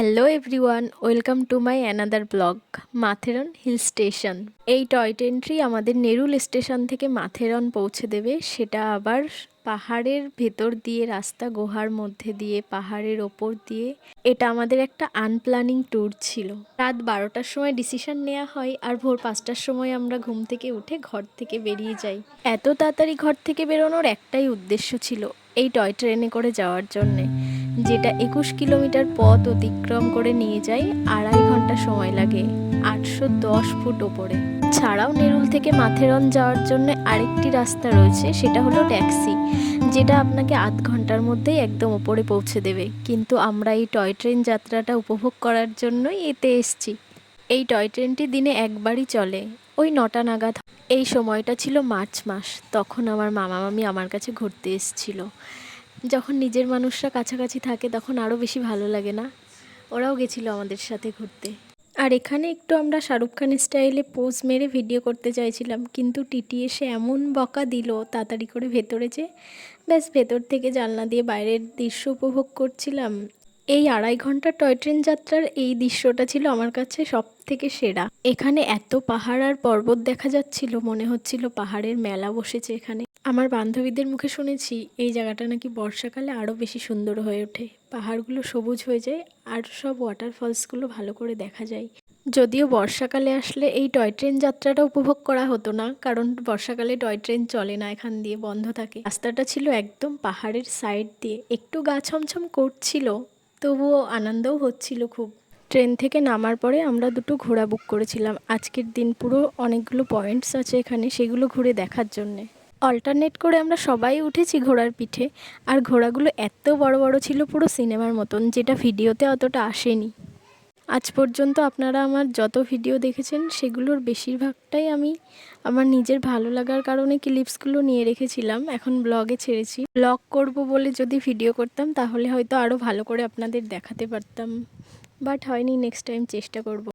Hello everyone, welcome to my another blog Matheran hill station. এই toy ট্রেনটি আমাদের Nerul station থেকে মাথেরন পৌঁছে দেবে। সেটা আবার পাহাড়ের ভেতর দিয়ে, রাস্তা গুহার মধ্যে দিয়ে, পাহাড়ের ওপর দিয়ে। এটা আমাদের একটা আনপ্ল্যানিং ট্যুর ছিল। রাত 12টার সময় ডিসিশন নেওয়া হয় আর ভোর 5টার সময় আমরা ঘুম থেকে উঠে ঘর থেকে বেরিয়ে যাই। এত তাড়াতাড়ি ঘর থেকে বেরোনোর একটাই উদ্দেশ্য ছিল, এই টয় ট্রেনে করে যাওয়ার জন্যে, যেটা 21 কিলোমিটার পথ অতিক্রম করে নিয়ে যায়। 2.5 ঘন্টা সময় লাগে 810 ফুট ওপরে। ছাড়াও নেরুল থেকে মাথেরন যাওয়ার জন্য আরেকটি রাস্তা রয়েছে, সেটা হলো ট্যাক্সি, যেটা আপনাকে আধ ঘন্টার মধ্যেই একদম ওপরে পৌঁছে দেবে। কিন্তু আমরা এই টয় ট্রেন যাত্রাটা উপভোগ করার জন্যই এতে এসছি। এই টয় ট্রেনটি দিনে একবারই চলে, ওই 9টা নাগাদ। এই সময়টা ছিল মার্চ মাস। তখন আমার মামা মামি আমার কাছে ঘুরতে এসেছিল। যখন নিজের মানুষরা কাছাকাছি থাকে তখন আরও বেশি ভালো লাগে না? ওরাও গেছিলো আমাদের সাথে ঘুরতে। আর এখানে একটু আমরা শাহরুখ খানের স্টাইলে পোজ মেরে ভিডিও করতে চাইছিলাম, কিন্তু টিটি এসে এমন বকা দিল তাড়াতাড়ি করে ভেতরে যে, ব্যাস ভেতর থেকে জানলা দিয়ে বাইরের দৃশ্য উপভোগ করছিলাম। এই 2.5 ঘন্টার টয় ট্রেন যাত্রার এই দৃশ্যটা ছিল আমার কাছে সব থেকে সেরা। এখানে এত পাহাড় আর পর্বত দেখা যাচ্ছিল, মনে হচ্ছিল পাহাড়ের মেলা বসেছে এখানে। আমার বান্ধবীদের মুখে শুনেছি এই জায়গাটা নাকি বর্ষাকালে আরও বেশি সুন্দর হয়ে ওঠে, পাহাড়গুলো সবুজ হয়ে যায় আর সব ওয়াটারফলসগুলো ভালো করে দেখা যায়। যদিও বর্ষাকালে আসলে এই টয় ট্রেন যাত্রাটা উপভোগ করা হতো না, কারণ বর্ষাকালে টয় ট্রেন চলে না, এখান দিয়ে বন্ধ থাকে। রাস্তাটা ছিল একদম পাহাড়ের সাইড দিয়ে, একটু গা ছমছম করছিল, তবুও আনন্দও হচ্ছিল খুব। ট্রেন থেকে নামার পরে আমরা দুটো ঘোড়া বুক করেছিলাম। আজকের দিন পুরো অনেকগুলো পয়েন্টস আছে এখানে, সেগুলো ঘুরে দেখার জন্যে। অল্টারনেট করে আমরা সবাই উঠেছি ঘোড়ার পিঠে, আর ঘোড়াগুলো এত বড় বড় ছিল, পুরো সিনেমার মতন, যেটা ভিডিওতে অতটা আসেনি। আজ পর্যন্ত আপনারা আমার যত ভিডিও দেখেছেন সেগুলোর বেশিরভাগটাই আমি আমার নিজের ভালো লাগার কারণে ক্লিপসগুলো নিয়ে রেখেছিলাম, এখন ব্লগে ছেড়েছি। ব্লগ করব বলে যদি ভিডিও করতাম তাহলে হয়তো আরও ভালো করে আপনাদের দেখাতে পারতাম, বাট হয়নি। নেক্সট টাইম চেষ্টা করব।